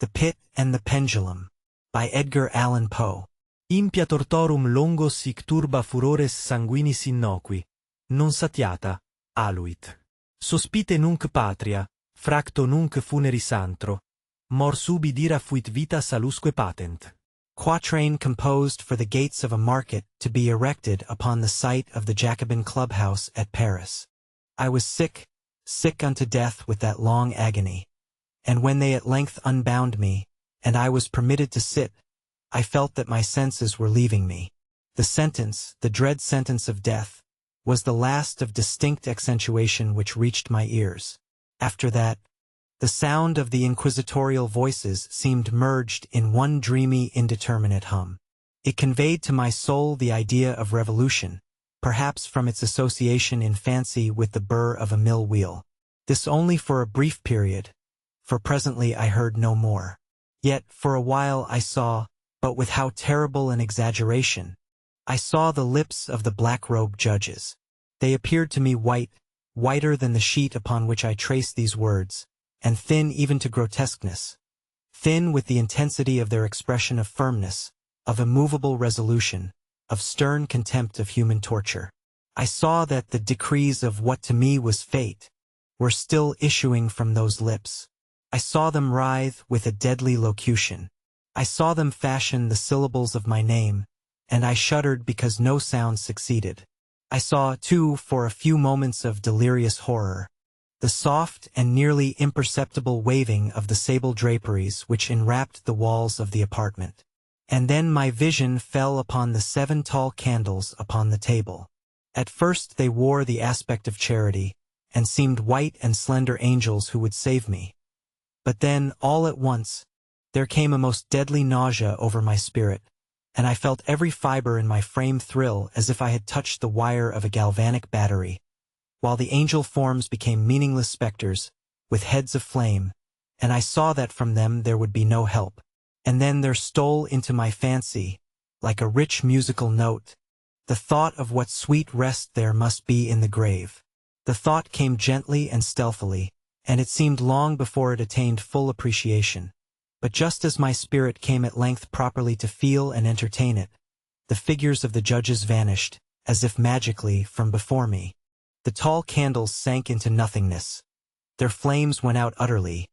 The Pit and the Pendulum, by Edgar Allan Poe. Impia tortorum longos sic turba furores sanguinis innocui, non satiata, aluit. Sospite nunc patria, fracto nunc funeris antro, mors ubi dira fuit vita salusque patent. Quatrain composed for the gates of a market to be erected upon the site of the Jacobin clubhouse at Paris. I was sick, sick unto death with that long agony. And when they at length unbound me, and I was permitted to sit, I felt that my senses were leaving me. The sentence, the dread sentence of death, was the last of distinct accentuation which reached my ears. After that, the sound of the inquisitorial voices seemed merged in one dreamy, indeterminate hum. It conveyed to my soul the idea of revolution, perhaps from its association in fancy with the burr of a mill wheel. This only for a brief period, for presently I heard no more. Yet for a while I saw, but with how terrible an exaggeration, I saw the lips of the black-robed judges. They appeared to me white, whiter than the sheet upon which I traced these words, and thin even to grotesqueness, thin with the intensity of their expression of firmness, of immovable resolution, of stern contempt of human torture. I saw that the decrees of what to me was fate were still issuing from those lips. I saw them writhe with a deadly locution. I saw them fashion the syllables of my name, and I shuddered because no sound succeeded. I saw, too, for a few moments of delirious horror, the soft and nearly imperceptible waving of the sable draperies which enwrapped the walls of the apartment. And then my vision fell upon the 7 tall candles upon the table. At first they wore the aspect of charity, and seemed white and slender angels who would save me. But then, all at once, there came a most deadly nausea over my spirit, and I felt every fiber in my frame thrill as if I had touched the wire of a galvanic battery, while the angel forms became meaningless specters, with heads of flame, and I saw that from them there would be no help. And then there stole into my fancy, like a rich musical note, the thought of what sweet rest there must be in the grave. The thought came gently and stealthily, and it seemed long before it attained full appreciation. But just as my spirit came at length properly to feel and entertain it, the figures of the judges vanished, as if magically, from before me. The tall candles sank into nothingness. Their flames went out utterly.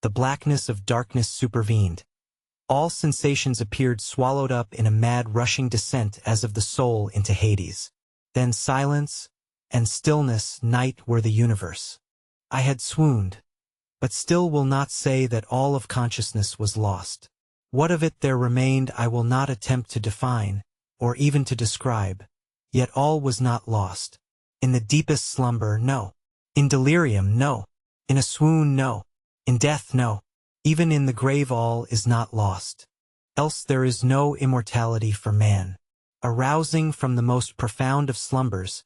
The blackness of darkness supervened. All sensations appeared swallowed up in a mad rushing descent as of the soul into Hades. Then silence and stillness, night were the universe. I had swooned, but still will not say that all of consciousness was lost. What of it there remained I will not attempt to define, or even to describe. Yet all was not lost. In the deepest slumber, no. In delirium, no. In a swoon, no. In death, no. Even in the grave all is not lost. Else there is no immortality for man. Arousing from the most profound of slumbers,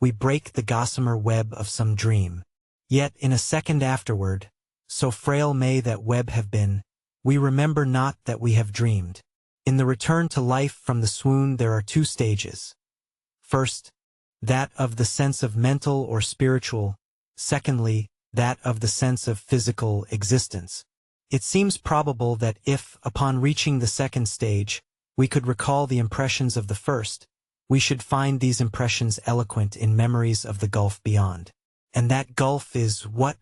we break the gossamer web of some dream. Yet in a second afterward, so frail may that web have been, we remember not that we have dreamed. In the return to life from the swoon there are 2 stages. First, that of the sense of mental or spiritual, secondly, that of the sense of physical existence. It seems probable that if, upon reaching the second stage, we could recall the impressions of the first, we should find these impressions eloquent in memories of the gulf beyond. And that gulf is what?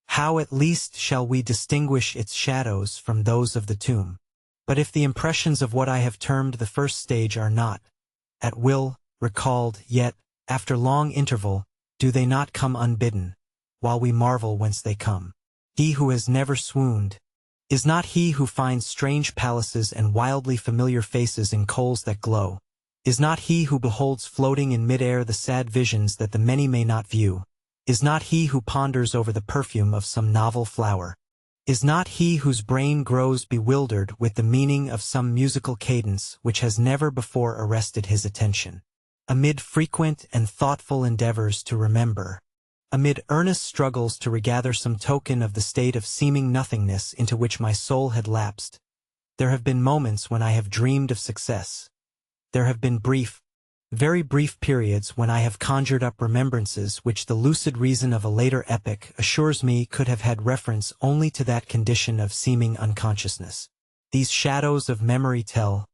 How at least shall we distinguish its shadows from those of the tomb? But if the impressions of what I have termed the first stage are not, at will, recalled, yet, after long interval, do they not come unbidden, while we marvel whence they come? He who has never swooned, is not he who finds strange palaces and wildly familiar faces in coals that glow? Is not he who beholds floating in mid-air the sad visions that the many may not view? Is not he who ponders over the perfume of some novel flower? Is not he whose brain grows bewildered with the meaning of some musical cadence which has never before arrested his attention? Amid frequent and thoughtful endeavors to remember, amid earnest struggles to regather some token of the state of seeming nothingness into which my soul had lapsed, there have been moments when I have dreamed of success. There have been brief, very brief periods when I have conjured up remembrances which the lucid reason of a later epoch assures me could have had reference only to that condition of seeming unconsciousness. These shadows of memory tell,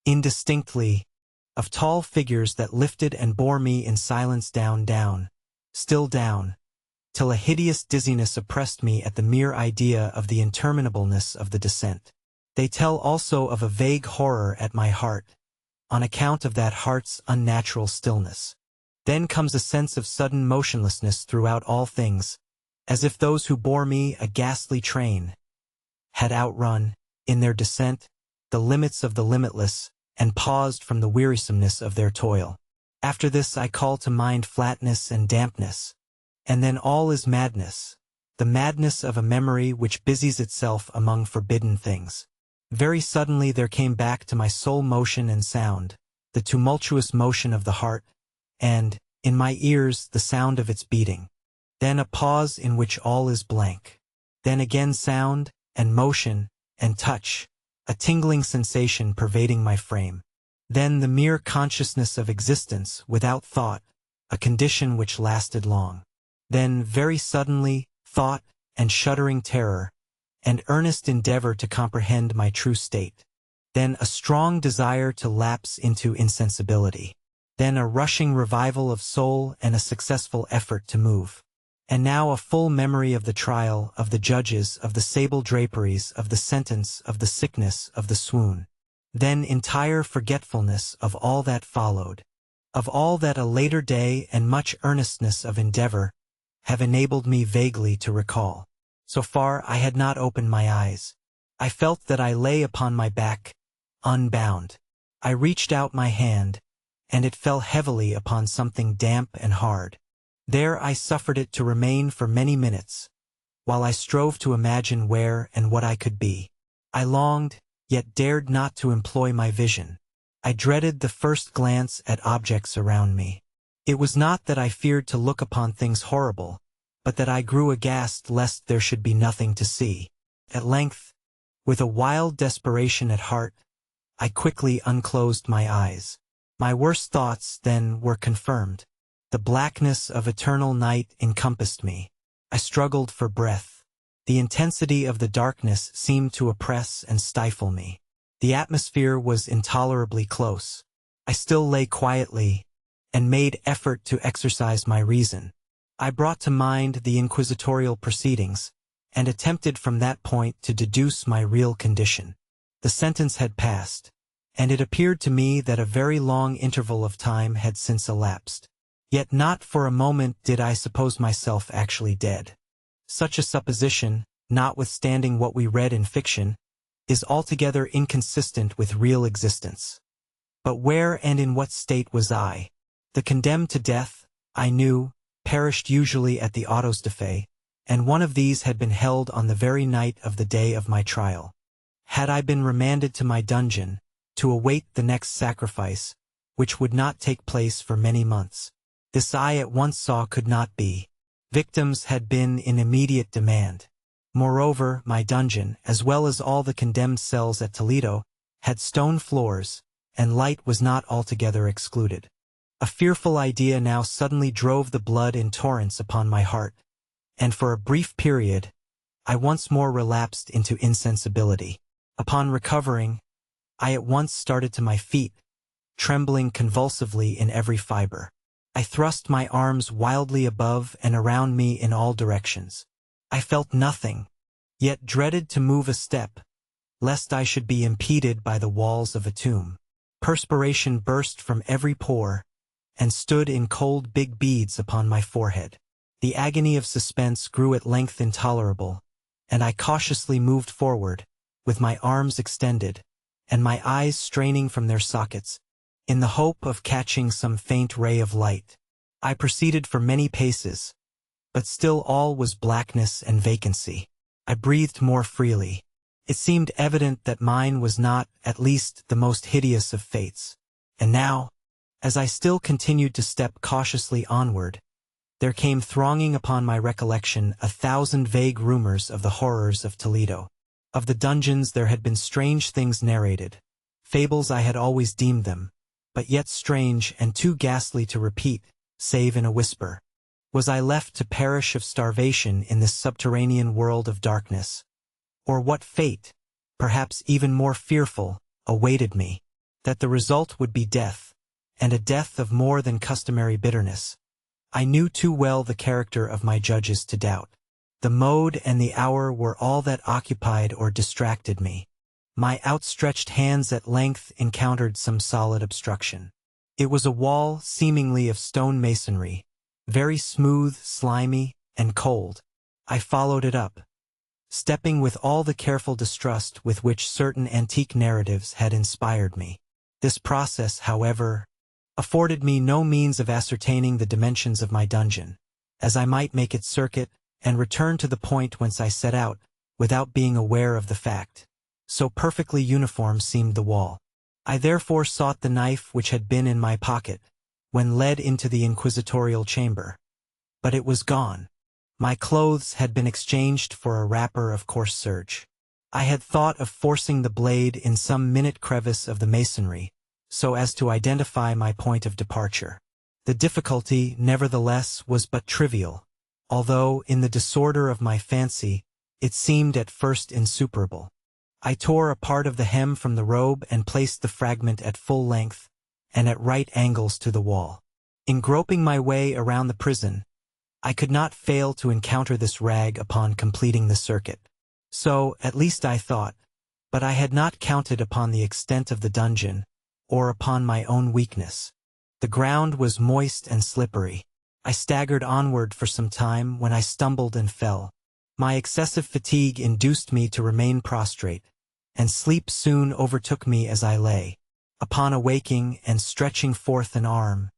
indistinctly, of tall figures that lifted and bore me in silence down, still down, till a hideous dizziness oppressed me at the mere idea of the interminableness of the descent. They tell also of a vague horror at my heart, on account of that heart's unnatural stillness. Then comes a sense of sudden motionlessness throughout all things, as if those who bore me, a ghastly train, had outrun, in their descent, the limits of the limitless, and paused from the wearisomeness of their toil. After this I call to mind flatness and dampness, and then all is madness, the madness of a memory which busies itself among forbidden things. Very suddenly there came back to my soul motion and sound, the tumultuous motion of the heart, and, in my ears, the sound of its beating. Then a pause in which all is blank. Then again sound, and motion, and touch, a tingling sensation pervading my frame. Then the mere consciousness of existence without thought, a condition which lasted long. Then, very suddenly, thought, and shuddering terror, and earnest endeavor to comprehend my true state. Then a strong desire to lapse into insensibility. Then a rushing revival of soul and a successful effort to move. And now a full memory of the trial, of the judges, of the sable draperies, of the sentence, of the sickness, of the swoon. Then entire forgetfulness of all that followed, of all that a later day and much earnestness of endeavor have enabled me vaguely to recall. So far I had not opened my eyes. I felt that I lay upon my back, unbound. I reached out my hand, and it fell heavily upon something damp and hard. There I suffered it to remain for many minutes, while I strove to imagine where and what I could be. I longed, yet dared not to employ my vision. I dreaded the first glance at objects around me. It was not that I feared to look upon things horrible, but that I grew aghast lest there should be nothing to see. At length, with a wild desperation at heart, I quickly unclosed my eyes. My worst thoughts, then, were confirmed. The blackness of eternal night encompassed me. I struggled for breath. The intensity of the darkness seemed to oppress and stifle me. The atmosphere was intolerably close. I still lay quietly, and made effort to exercise my reason. I brought to mind the inquisitorial proceedings, and attempted from that point to deduce my real condition. The sentence had passed, and it appeared to me that a very long interval of time had since elapsed. Yet not for a moment did I suppose myself actually dead. Such a supposition, notwithstanding what we read in fiction, is altogether inconsistent with real existence. But where and in what state was I? The condemned to death, I knew, perished usually at the autos de fe, and one of these had been held on the very night of the day of my trial. Had I been remanded to my dungeon, to await the next sacrifice, which would not take place for many months, this I at once saw could not be. Victims had been in immediate demand. Moreover, my dungeon, as well as all the condemned cells at Toledo, had stone floors, and light was not altogether excluded. A fearful idea now suddenly drove the blood in torrents upon my heart, and for a brief period, I once more relapsed into insensibility. Upon recovering, I at once started to my feet, trembling convulsively in every fiber. I thrust my arms wildly above and around me in all directions. I felt nothing, yet dreaded to move a step, lest I should be impeded by the walls of a tomb. Perspiration burst from every pore, and stood in cold big beads upon my forehead. The agony of suspense grew at length intolerable, and I cautiously moved forward, with my arms extended, and my eyes straining from their sockets, in the hope of catching some faint ray of light. I proceeded for many paces, but still all was blackness and vacancy. I breathed more freely. It seemed evident that mine was not, at least, the most hideous of fates. And now, as I still continued to step cautiously onward, there came thronging upon my recollection 1,000 vague rumors of the horrors of Toledo. Of the dungeons there had been strange things narrated, fables I had always deemed them, but yet strange and too ghastly to repeat, save in a whisper. Was I left to perish of starvation in this subterranean world of darkness? Or what fate, perhaps even more fearful, awaited me? That the result would be death, and a death of more than customary bitterness. I knew too well the character of my judges to doubt. The mode and the hour were all that occupied or distracted me. My outstretched hands at length encountered some solid obstruction. It was a wall seemingly of stone masonry, very smooth, slimy, and cold. I followed it up, stepping with all the careful distrust with which certain antique narratives had inspired me. This process, however, afforded me no means of ascertaining the dimensions of my dungeon, as I might make its circuit and return to the point whence I set out, without being aware of the fact. So perfectly uniform seemed the wall. I therefore sought the knife which had been in my pocket, when led into the inquisitorial chamber. But it was gone. My clothes had been exchanged for a wrapper of coarse serge. I had thought of forcing the blade in some minute crevice of the masonry, so as to identify my point of departure. The difficulty, nevertheless, was but trivial, although, in the disorder of my fancy, it seemed at first insuperable. I tore a part of the hem from the robe and placed the fragment at full length, and at right angles to the wall. In groping my way around the prison, I could not fail to encounter this rag upon completing the circuit. So, at least I thought, but I had not counted upon the extent of the dungeon, or upon my own weakness. The ground was moist and slippery. I staggered onward for some time when I stumbled and fell. My excessive fatigue induced me to remain prostrate, and sleep soon overtook me as I lay. Upon awaking and stretching forth an arm,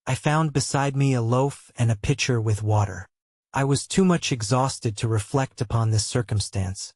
I found beside me a loaf and a pitcher with water. I was too much exhausted to reflect upon this circumstance,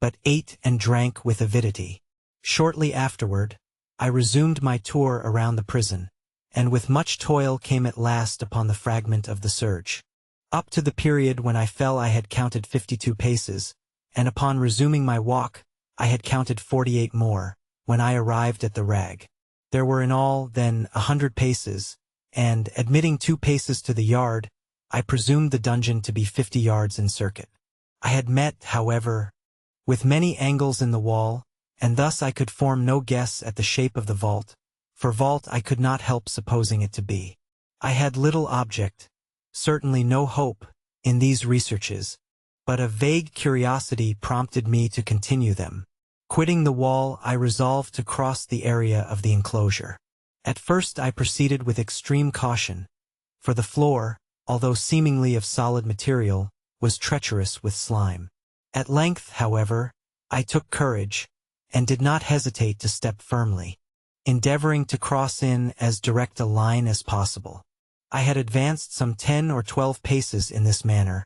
but ate and drank with avidity. Shortly afterward, I resumed my tour around the prison, and with much toil came at last upon the fragment of the serge. Up to the period when I fell I had counted 52 paces, and upon resuming my walk, I had counted 48 more, when I arrived at the rag. There were in all, then, 100 paces, and, admitting 2 paces to the yard, I presumed the dungeon to be 50 yards in circuit. I had met, however, with many angles in the wall, and thus I could form no guess at the shape of the vault, for vault I could not help supposing it to be. I had little object, certainly no hope, in these researches, but a vague curiosity prompted me to continue them. Quitting the wall, I resolved to cross the area of the enclosure. At first I proceeded with extreme caution, for the floor, although seemingly of solid material, was treacherous with slime. At length, however, I took courage, and did not hesitate to step firmly, endeavoring to cross in as direct a line as possible. I had advanced some 10 or 12 paces in this manner,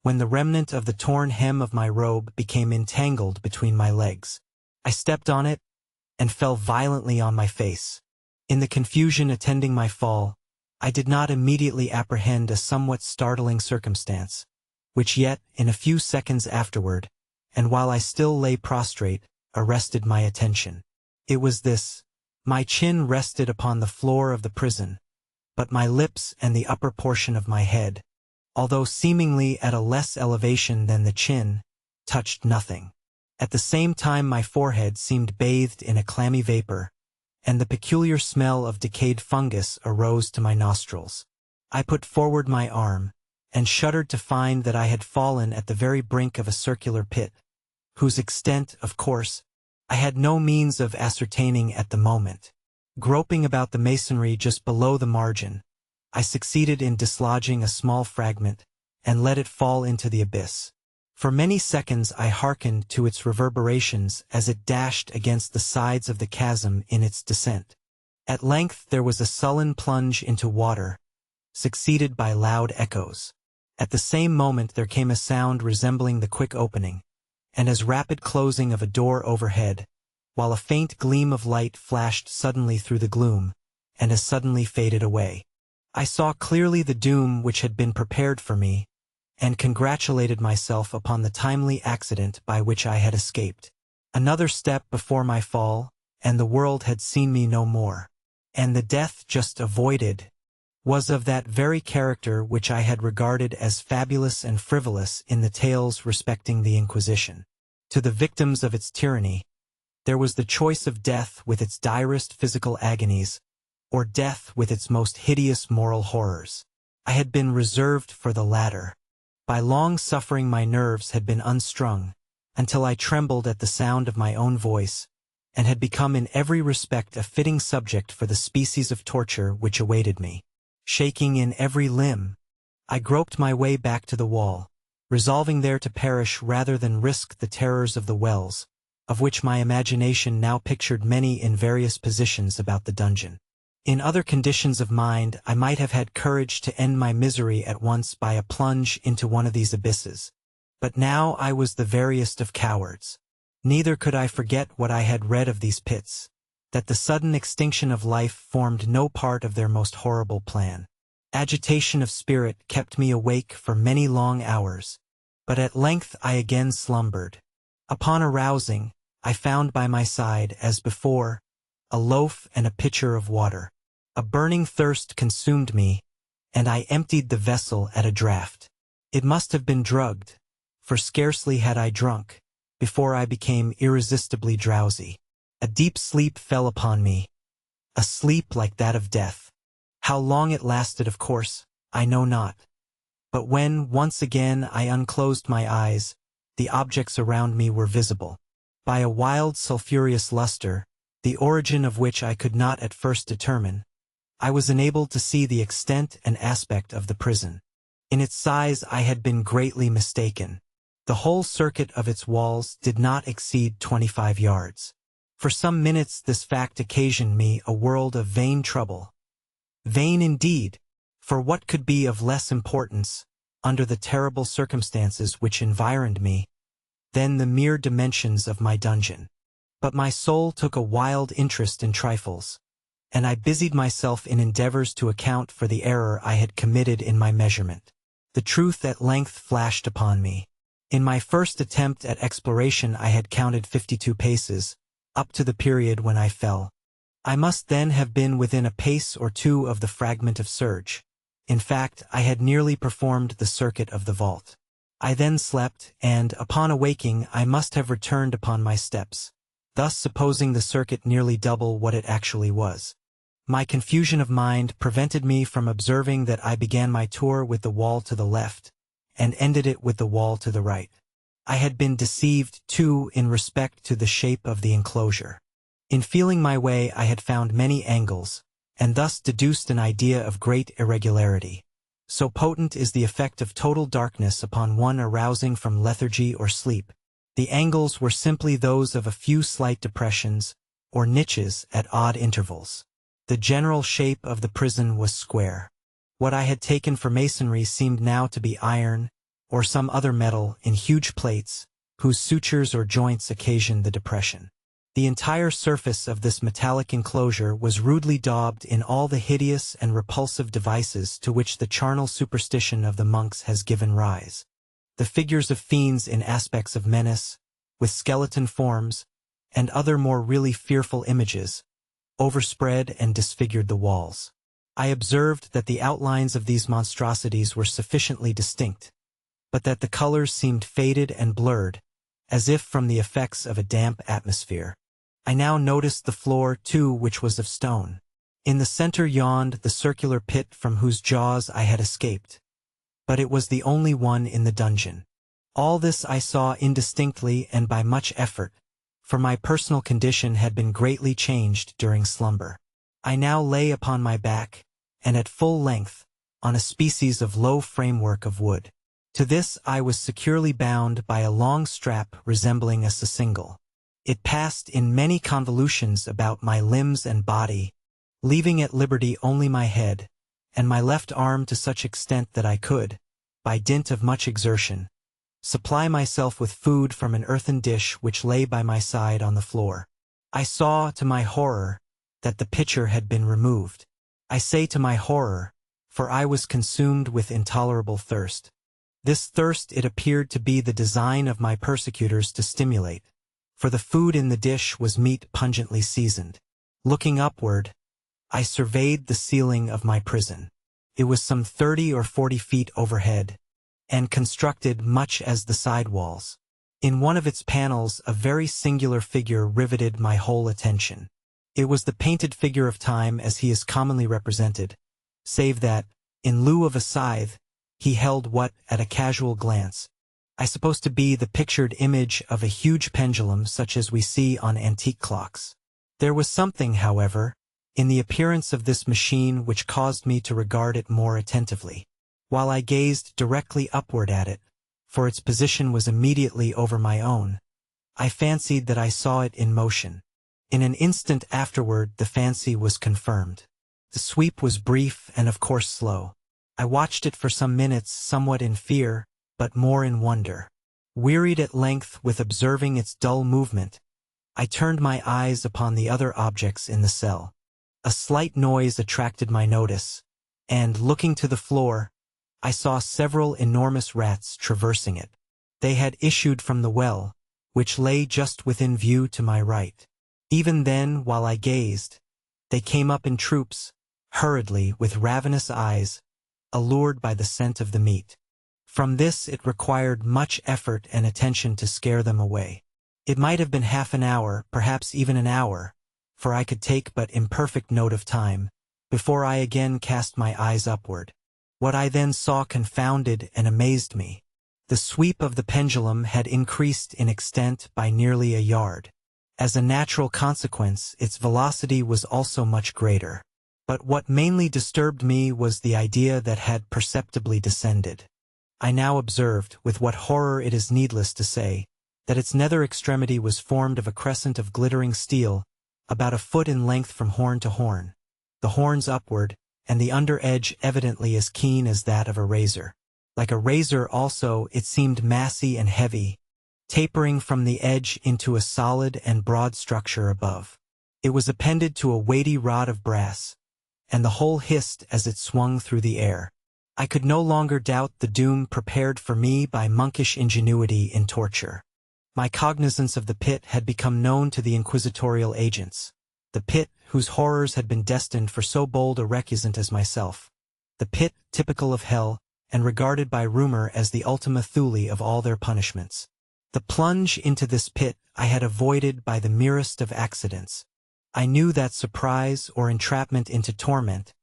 when the remnant of the torn hem of my robe became entangled between my legs. I stepped on it, and fell violently on my face. In the confusion attending my fall, I did not immediately apprehend a somewhat startling circumstance, which yet, in a few seconds afterward, and while I still lay prostrate, arrested my attention. It was this: my chin rested upon the floor of the prison, but my lips and the upper portion of my head, although seemingly at a less elevation than the chin, touched nothing. At the same time my forehead seemed bathed in a clammy vapor, and the peculiar smell of decayed fungus arose to my nostrils. I put forward my arm, and shuddered to find that I had fallen at the very brink of a circular pit, whose extent, of course, I had no means of ascertaining at the moment. Groping about the masonry just below the margin, I succeeded in dislodging a small fragment, and let it fall into the abyss. For many seconds I hearkened to its reverberations as it dashed against the sides of the chasm in its descent. At length there was a sullen plunge into water, succeeded by loud echoes. At the same moment there came a sound resembling the quick opening, and as rapid closing of a door overhead, while a faint gleam of light flashed suddenly through the gloom, and as suddenly faded away. I saw clearly the doom which had been prepared for me, and congratulated myself upon the timely accident by which I had escaped. Another step before my fall, and the world had seen me no more. and the death just avoided was of that very character which I had regarded as fabulous and frivolous in the tales respecting the Inquisition. To the victims of its tyranny, there was the choice of death with its direst physical agonies, or death with its most hideous moral horrors. I had been reserved for the latter. By long suffering my nerves had been unstrung, until I trembled at the sound of my own voice, and had become in every respect a fitting subject for the species of torture which awaited me. Shaking in every limb, I groped my way back to the wall, resolving there to perish rather than risk the terrors of the wells, of which my imagination now pictured many in various positions about the dungeon. In other conditions of mind I might have had courage to end my misery at once by a plunge into one of these abysses. But now I was the veriest of cowards. Neither could I forget what I had read of these pits, that the sudden extinction of life formed no part of their most horrible plan. Agitation of spirit kept me awake for many long hours, but at length I again slumbered. Upon arousing, I found by my side, as before, a loaf and a pitcher of water. A burning thirst consumed me, and I emptied the vessel at a draught. It must have been drugged, for scarcely had I drunk, before I became irresistibly drowsy. A deep sleep fell upon me, a sleep like that of death. How long it lasted, of course, I know not. But when, once again, I unclosed my eyes, the objects around me were visible. By a wild sulphurous luster, the origin of which I could not at first determine, I was enabled to see the extent and aspect of the prison. In its size I had been greatly mistaken. The whole circuit of its walls did not exceed 25 yards. For some minutes this fact occasioned me a world of vain trouble. Vain indeed, for what could be of less importance, under the terrible circumstances which environed me, than the mere dimensions of my dungeon? But my soul took a wild interest in trifles, and I busied myself in endeavors to account for the error I had committed in my measurement. The truth at length flashed upon me. In my first attempt at exploration I had counted 52 paces, up to the period when I fell. I must then have been within a pace or two of the fragment of serge. In fact, I had nearly performed the circuit of the vault. I then slept, and, upon awaking, I must have returned upon my steps, thus supposing the circuit nearly double what it actually was. My confusion of mind prevented me from observing that I began my tour with the wall to the left, and ended it with the wall to the right. I had been deceived, too, in respect to the shape of the enclosure. In feeling my way I had found many angles, and thus deduced an idea of great irregularity. So potent is the effect of total darkness upon one arousing from lethargy or sleep. The angles were simply those of a few slight depressions, or niches at odd intervals. The general shape of the prison was square. What I had taken for masonry seemed now to be iron, or some other metal, in huge plates, whose sutures or joints occasioned the depression. The entire surface of this metallic enclosure was rudely daubed in all the hideous and repulsive devices to which the charnel superstition of the monks has given rise. The figures of fiends in aspects of menace, with skeleton forms, and other more really fearful images, overspread and disfigured the walls. I observed that the outlines of these monstrosities were sufficiently distinct, but that the colors seemed faded and blurred, as if from the effects of a damp atmosphere. I now noticed the floor, too, which was of stone. In the center yawned the circular pit from whose jaws I had escaped, but it was the only one in the dungeon. All this I saw indistinctly and by much effort, for my personal condition had been greatly changed during slumber. I now lay upon my back, and at full length, on a species of low framework of wood. To this I was securely bound by a long strap resembling a sucingle. It passed in many convolutions about my limbs and body, leaving at liberty only my head, and my left arm to such extent that I could, by dint of much exertion, supply myself with food from an earthen dish which lay by my side on the floor. I saw, to my horror, that the pitcher had been removed. I say to my horror, for I was consumed with intolerable thirst. This thirst it appeared to be the design of my persecutors to stimulate, for the food in the dish was meat pungently seasoned. Looking upward, I surveyed the ceiling of my prison. It was some 30 or 40 feet overhead, and constructed much as the side walls. In one of its panels a very singular figure riveted my whole attention. It was the painted figure of Time as he is commonly represented, save that, in lieu of a scythe, he held what, at a casual glance, I suppose to be the pictured image of a huge pendulum such as we see on antique clocks. There was something, however, in the appearance of this machine which caused me to regard it more attentively. While I gazed directly upward at it, for its position was immediately over my own, I fancied that I saw it in motion. In an instant afterward the fancy was confirmed. The sweep was brief and of course slow. I watched it for some minutes, somewhat in fear, but more in wonder. Wearied at length with observing its dull movement, I turned my eyes upon the other objects in the cell. A slight noise attracted my notice, and, looking to the floor, I saw several enormous rats traversing it. They had issued from the well, which lay just within view to my right. Even then, while I gazed, they came up in troops, hurriedly, with ravenous eyes, allured by the scent of the meat. From this it required much effort and attention to scare them away. It might have been half an hour, perhaps even an hour, for I could take but imperfect note of time, before I again cast my eyes upward. What I then saw confounded and amazed me. The sweep of the pendulum had increased in extent by nearly a yard. As a natural consequence, its velocity was also much greater. But what mainly disturbed me was the idea that had perceptibly descended. I now observed, with what horror it is needless to say, that its nether extremity was formed of a crescent of glittering steel, about a foot in length from horn to horn, the horns upward, and the under edge evidently as keen as that of a razor. Like a razor also, it seemed massy and heavy, tapering from the edge into a solid and broad structure above. It was appended to a weighty rod of brass, and the whole hissed as it swung through the air. I could no longer doubt the doom prepared for me by monkish ingenuity in torture. My cognizance of the pit had become known to the inquisitorial agents. The pit, whose horrors had been destined for so bold a recusant as myself. The pit, typical of hell, and regarded by rumor as the ultima thule of all their punishments. The plunge into this pit I had avoided by the merest of accidents. I knew that surprise or entrapment into torment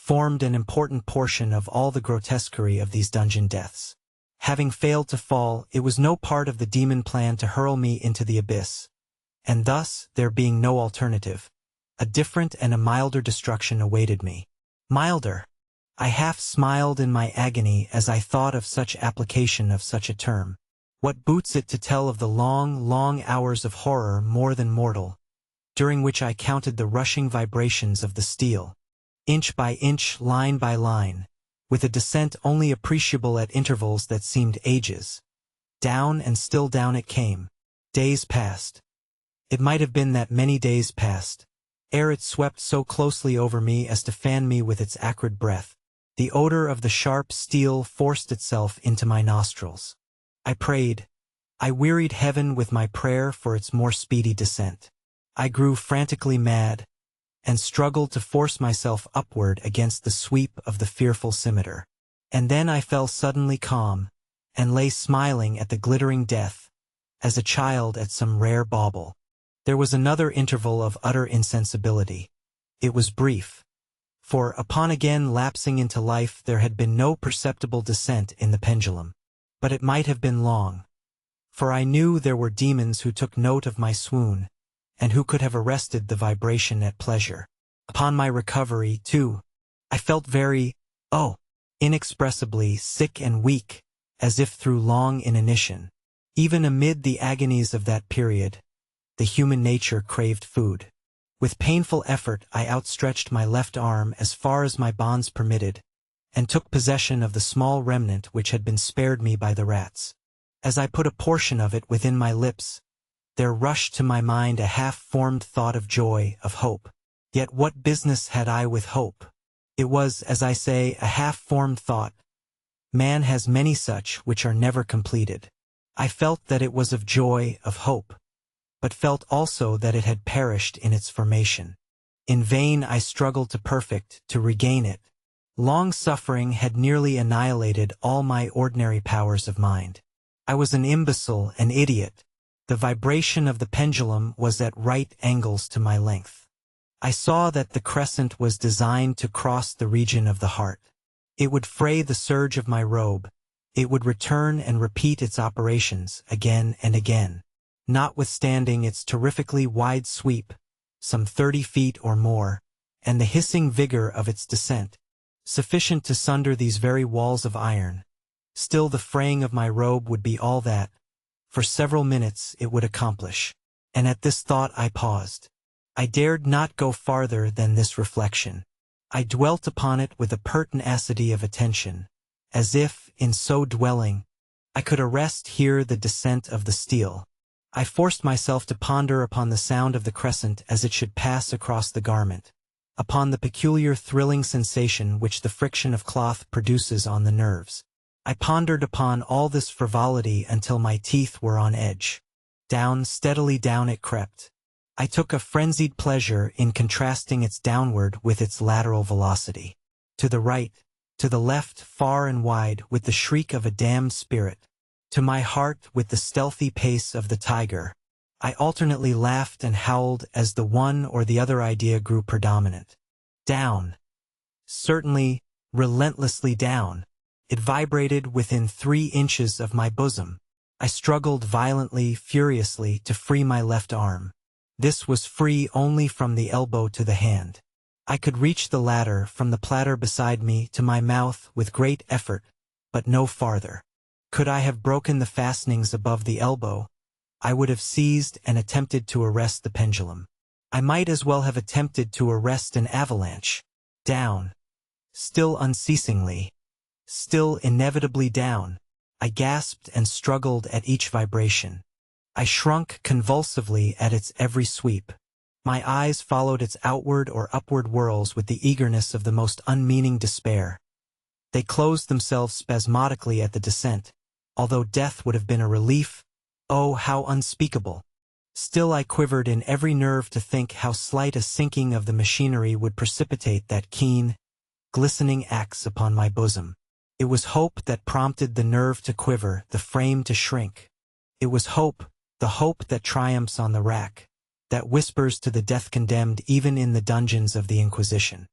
formed an important portion of all the grotesquerie of these dungeon deaths. Having failed to fall, it was no part of the demon plan to hurl me into the abyss, and thus, there being no alternative, a different and a milder destruction awaited me. Milder! I half smiled in my agony as I thought of such application of such a term. What boots it to tell of the long, long hours of horror more than mortal, during which I counted the rushing vibrations of the steel, inch by inch, line by line, with a descent only appreciable at intervals that seemed ages. Down and still down it came. Days passed. It might have been that many days passed, ere it swept so closely over me as to fan me with its acrid breath. The odor of the sharp steel forced itself into my nostrils. I prayed. I wearied heaven with my prayer for its more speedy descent. I grew frantically mad, and struggled to force myself upward against the sweep of the fearful scimitar. And then I fell suddenly calm, and lay smiling at the glittering death, as a child at some rare bauble. There was another interval of utter insensibility. It was brief, for upon again lapsing into life there had been no perceptible descent in the pendulum. But it might have been long, for I knew there were demons who took note of my swoon, and who could have arrested the vibration at pleasure. Upon my recovery, too, I felt very, inexpressibly sick and weak, as if through long inanition. Even amid the agonies of that period, the human nature craved food. With painful effort I outstretched my left arm as far as my bonds permitted, and took possession of the small remnant which had been spared me by the rats. As I put a portion of it within my lips, there rushed to my mind a half-formed thought of joy, of hope. Yet what business had I with hope? It was, as I say, a half-formed thought. Man has many such which are never completed. I felt that it was of joy, of hope, but felt also that it had perished in its formation. In vain I struggled to regain it. Long suffering had nearly annihilated all my ordinary powers of mind. I was an imbecile, an idiot. The vibration of the pendulum was at right angles to my length. I saw that the crescent was designed to cross the region of the heart. It would fray the serge of my robe. It would return and repeat its operations again and again. Notwithstanding its terrifically wide sweep, some 30 feet or more, and the hissing vigor of its descent, sufficient to sunder these very walls of iron, still the fraying of my robe would be all that, for several minutes, it would accomplish. And at this thought I paused. I dared not go farther than this reflection. I dwelt upon it with a pertinacity of attention, as if, in so dwelling, I could arrest here the descent of the steel. I forced myself to ponder upon the sound of the crescent as it should pass across the garment, upon the peculiar thrilling sensation which the friction of cloth produces on the nerves. I pondered upon all this frivolity until my teeth were on edge. Down, steadily down it crept. I took a frenzied pleasure in contrasting its downward with its lateral velocity. To the right, to the left, far and wide, with the shriek of a damned spirit. To my heart with the stealthy pace of the tiger. I alternately laughed and howled as the one or the other idea grew predominant. Down. Certainly, relentlessly down. It vibrated within 3 inches of my bosom. I struggled violently, furiously, to free my left arm. This was free only from the elbow to the hand. I could reach the latter from the platter beside me to my mouth with great effort, but no farther. Could I have broken the fastenings above the elbow, I would have seized and attempted to arrest the pendulum. I might as well have attempted to arrest an avalanche. Down. Still unceasingly. Still inevitably down. I gasped and struggled at each vibration. I shrunk convulsively at its every sweep. My eyes followed its outward or upward whirls with the eagerness of the most unmeaning despair. They closed themselves spasmodically at the descent. Although death would have been a relief, oh, how unspeakable! Still I quivered in every nerve to think how slight a sinking of the machinery would precipitate that keen, glistening axe upon my bosom. It was hope that prompted the nerve to quiver, the frame to shrink. It was hope, the hope that triumphs on the rack, that whispers to the death-condemned even in the dungeons of the Inquisition.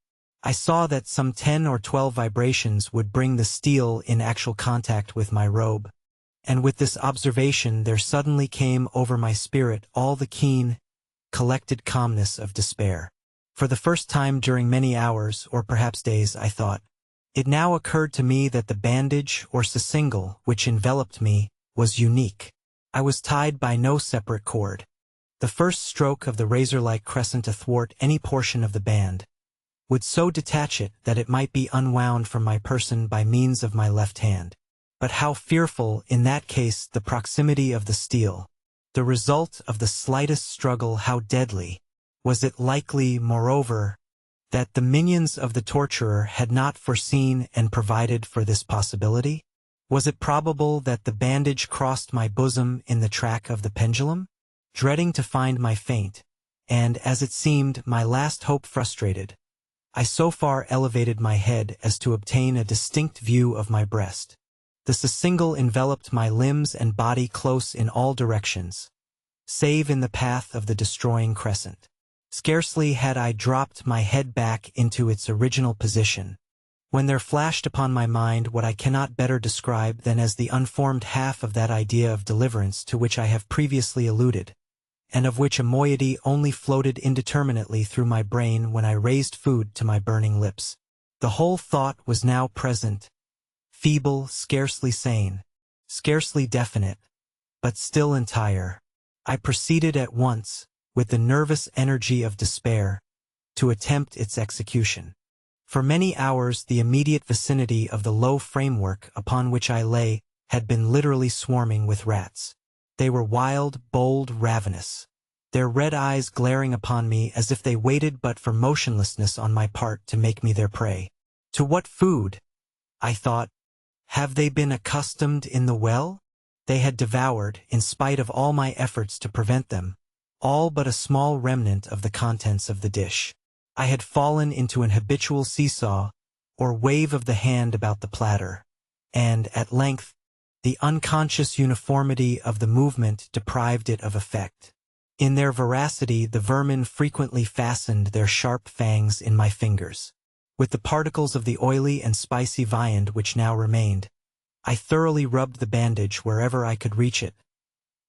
I saw that some 10 or 12 vibrations would bring the steel in actual contact with my robe. And with this observation there suddenly came over my spirit all the keen, collected calmness of despair. For the first time during many hours, or perhaps days, I thought. It now occurred to me that the bandage or sucingle which enveloped me was unique. I was tied by no separate cord. The first stroke of the razor-like crescent athwart any portion of the band would so detach it that it might be unwound from my person by means of my left hand. But how fearful, in that case, the proximity of the steel. The result of the slightest struggle, how deadly. Was it likely, moreover, that the minions of the torturer had not foreseen and provided for this possibility? Was it probable that the bandage crossed my bosom in the track of the pendulum? Dreading to find my feint, and, as it seemed, my last hope frustrated, I so far elevated my head as to obtain a distinct view of my breast. The sucingle enveloped my limbs and body close in all directions, save in the path of the destroying crescent. Scarcely had I dropped my head back into its original position, when there flashed upon my mind what I cannot better describe than as the unformed half of that idea of deliverance to which I have previously alluded, and of which a moiety only floated indeterminately through my brain when I raised food to my burning lips. The whole thought was now present, feeble, scarcely sane, scarcely definite, but still entire. I proceeded at once, with the nervous energy of despair, to attempt its execution. For many hours the immediate vicinity of the low framework upon which I lay had been literally swarming with rats. They were wild, bold, ravenous, their red eyes glaring upon me as if they waited but for motionlessness on my part to make me their prey. To what food? I thought. Have they been accustomed in the well? They had devoured, in spite of all my efforts to prevent them, all but a small remnant of the contents of the dish. I had fallen into an habitual seesaw, or wave of the hand about the platter, and, at length, the unconscious uniformity of the movement deprived it of effect. In their voracity, the vermin frequently fastened their sharp fangs in my fingers. With the particles of the oily and spicy viand which now remained, I thoroughly rubbed the bandage wherever I could reach it.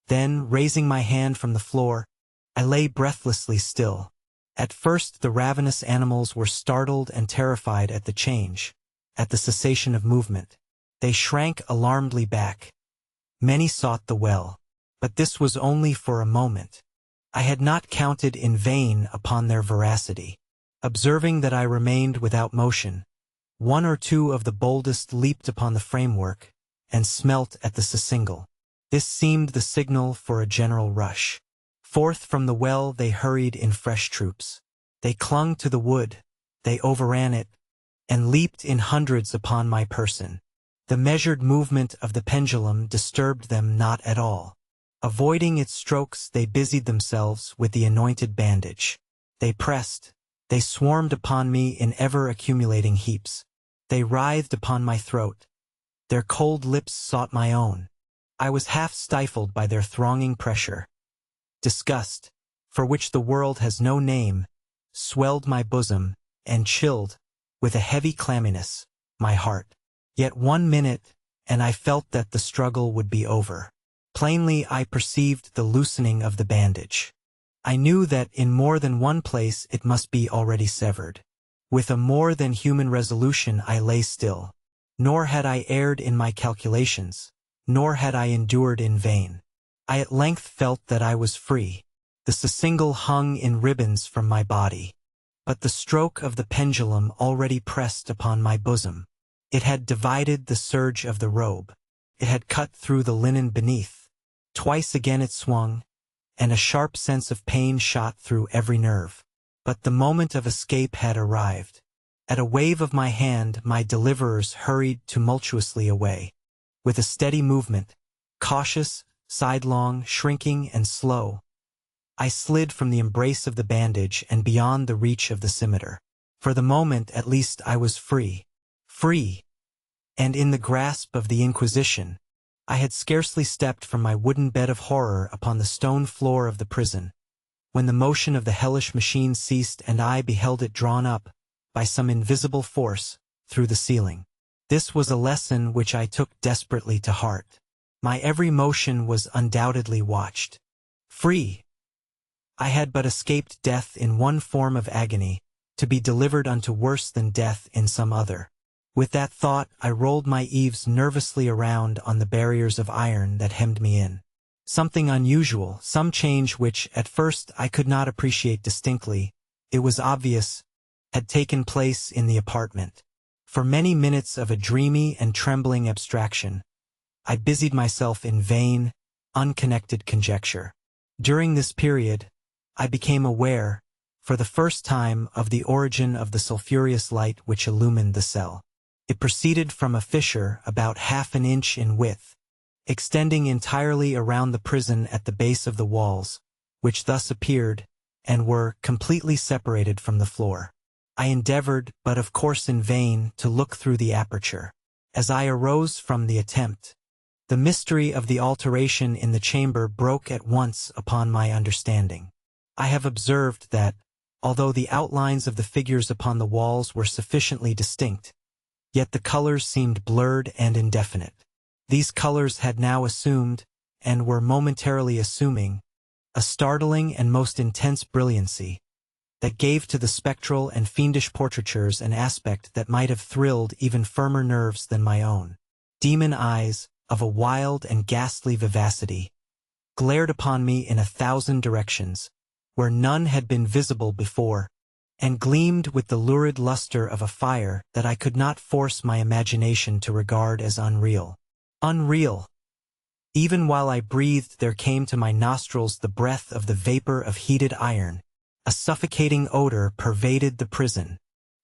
Then, raising my hand from the floor, I lay breathlessly still. At first the ravenous animals were startled and terrified at the change, at the cessation of movement. They shrank alarmedly back. Many sought the well, but this was only for a moment. I had not counted in vain upon their voracity. Observing that I remained without motion, one or two of the boldest leaped upon the framework and smelt at the sucingle. This seemed the signal for a general rush. Forth from the well they hurried in fresh troops. They clung to the wood, they overran it, and leaped in hundreds upon my person. The measured movement of the pendulum disturbed them not at all. Avoiding its strokes, they busied themselves with the anointed bandage. They pressed, they swarmed upon me in ever-accumulating heaps. They writhed upon my throat. Their cold lips sought my own. I was half stifled by their thronging pressure. Disgust, for which the world has no name, swelled my bosom, and chilled, with a heavy clamminess, my heart. Yet 1 minute, and I felt that the struggle would be over. Plainly I perceived the loosening of the bandage. I knew that in more than one place it must be already severed. With a more than human resolution I lay still. Nor had I erred in my calculations, nor had I endured in vain. I at length felt that I was free. The sucingle hung in ribbons from my body. But the stroke of the pendulum already pressed upon my bosom. It had divided the serge of the robe. It had cut through the linen beneath. Twice again it swung, and a sharp sense of pain shot through every nerve. But the moment of escape had arrived. At a wave of my hand, my deliverers hurried tumultuously away. With a steady movement, cautious, sidelong, shrinking, and slow, I slid from the embrace of the bandage and beyond the reach of the scimitar. For the moment, at least, I was free. Free! And in the grasp of the Inquisition, I had scarcely stepped from my wooden bed of horror upon the stone floor of the prison, when the motion of the hellish machine ceased and I beheld it drawn up, by some invisible force, through the ceiling. This was a lesson which I took desperately to heart. My every motion was undoubtedly watched. Free! I had but escaped death in one form of agony, to be delivered unto worse than death in some other. With that thought, I rolled my eaves nervously around on the barriers of iron that hemmed me in. Something unusual, some change which, at first, I could not appreciate distinctly, it was obvious, had taken place in the apartment. For many minutes of a dreamy and trembling abstraction, I busied myself in vain, unconnected conjecture. During this period, I became aware, for the first time, of the origin of the sulphureous light which illumined the cell. It proceeded from a fissure about half an inch in width, extending entirely around the prison at the base of the walls, which thus appeared, and were completely separated from the floor. I endeavored, but of course in vain, to look through the aperture. As I arose from the attempt, the mystery of the alteration in the chamber broke at once upon my understanding. I have observed that, although the outlines of the figures upon the walls were sufficiently distinct, yet the colors seemed blurred and indefinite. These colors had now assumed, and were momentarily assuming, a startling and most intense brilliancy, that gave to the spectral and fiendish portraitures an aspect that might have thrilled even firmer nerves than my own. Demon eyes, of a wild and ghastly vivacity, glared upon me in 1,000 directions, where none had been visible before, and gleamed with the lurid luster of a fire that I could not force my imagination to regard as unreal. Unreal! Even while I breathed, there came to my nostrils the breath of the vapor of heated iron. A suffocating odor pervaded the prison.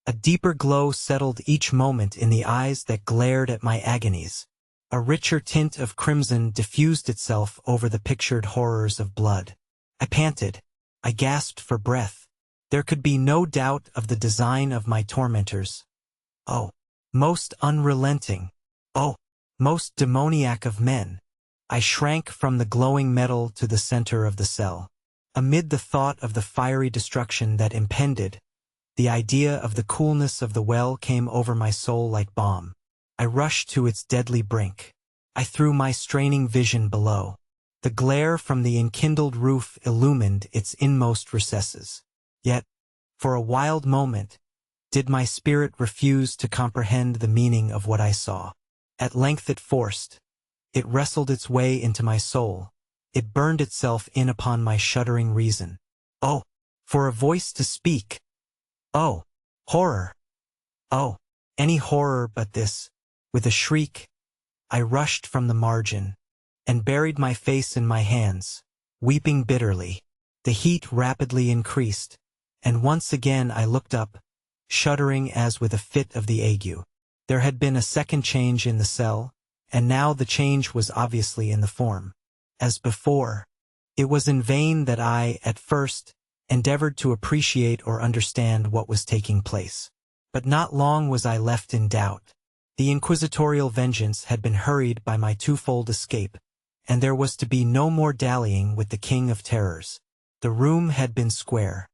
A deeper glow settled each moment in the eyes that glared at my agonies. A richer tint of crimson diffused itself over the pictured horrors of blood. I panted. I gasped for breath. There could be no doubt of the design of my tormentors. Oh, most unrelenting. Oh, most demoniac of men. I shrank from the glowing metal to the center of the cell. Amid the thought of the fiery destruction that impended, the idea of the coolness of the well came over my soul like balm. I rushed to its deadly brink. I threw my straining vision below. The glare from the enkindled roof illumined its inmost recesses. Yet, for a wild moment, did my spirit refuse to comprehend the meaning of what I saw. At length it forced. It wrestled its way into my soul. It burned itself in upon my shuddering reason. Oh, for a voice to speak! Oh, horror! Oh, any horror but this. With a shriek, I rushed from the margin, and buried my face in my hands, weeping bitterly. The heat rapidly increased, and once again I looked up, shuddering as with a fit of the ague. There had been a second change in the cell, and now the change was obviously in the form. As before, it was in vain that I, at first, endeavored to appreciate or understand what was taking place. But not long was I left in doubt. The inquisitorial vengeance had been hurried by my twofold escape, and there was to be no more dallying with the King of Terrors. The room had been square.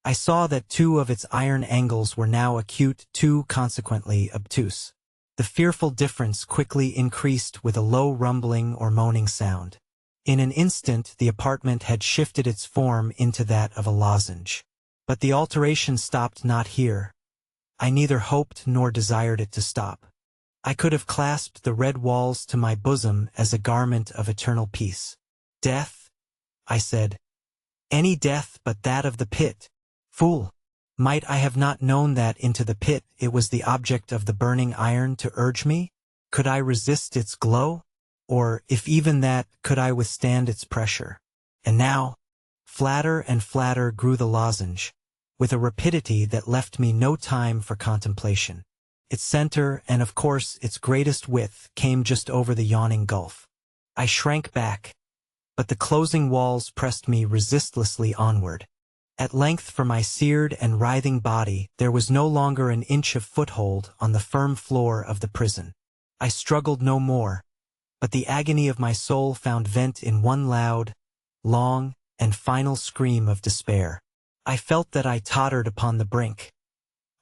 I saw that two of its iron angles were now acute, two consequently obtuse. The fearful difference quickly increased with a low rumbling or moaning sound. In an instant the apartment had shifted its form into that of a lozenge. But the alteration stopped not here. I neither hoped nor desired it to stop. I could have clasped the red walls to my bosom as a garment of eternal peace. Death, I said. Any death but that of the pit. Fool! Might I have not known that into the pit it was the object of the burning iron to urge me? Could I resist its glow? Or, if even that, could I withstand its pressure? And now, flatter and flatter grew the lozenge, with a rapidity that left me no time for contemplation. Its center, and of course its greatest width, came just over the yawning gulf. I shrank back, but the closing walls pressed me resistlessly onward. At length for my seared and writhing body there was no longer an inch of foothold on the firm floor of the prison. I struggled no more, but the agony of my soul found vent in one loud, long, and final scream of despair. I felt that I tottered upon the brink.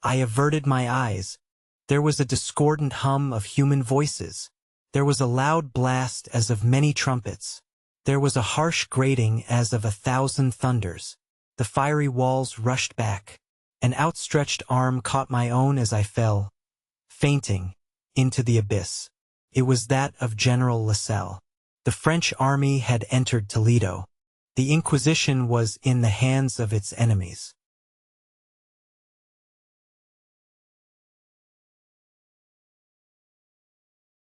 I averted my eyes. There was a discordant hum of human voices. There was a loud blast as of many trumpets. There was a harsh grating as of 1,000 thunders. The fiery walls rushed back. An outstretched arm caught my own as I fell, fainting, into the abyss. It was that of General Lassalle. The French army had entered Toledo. The Inquisition was in the hands of its enemies.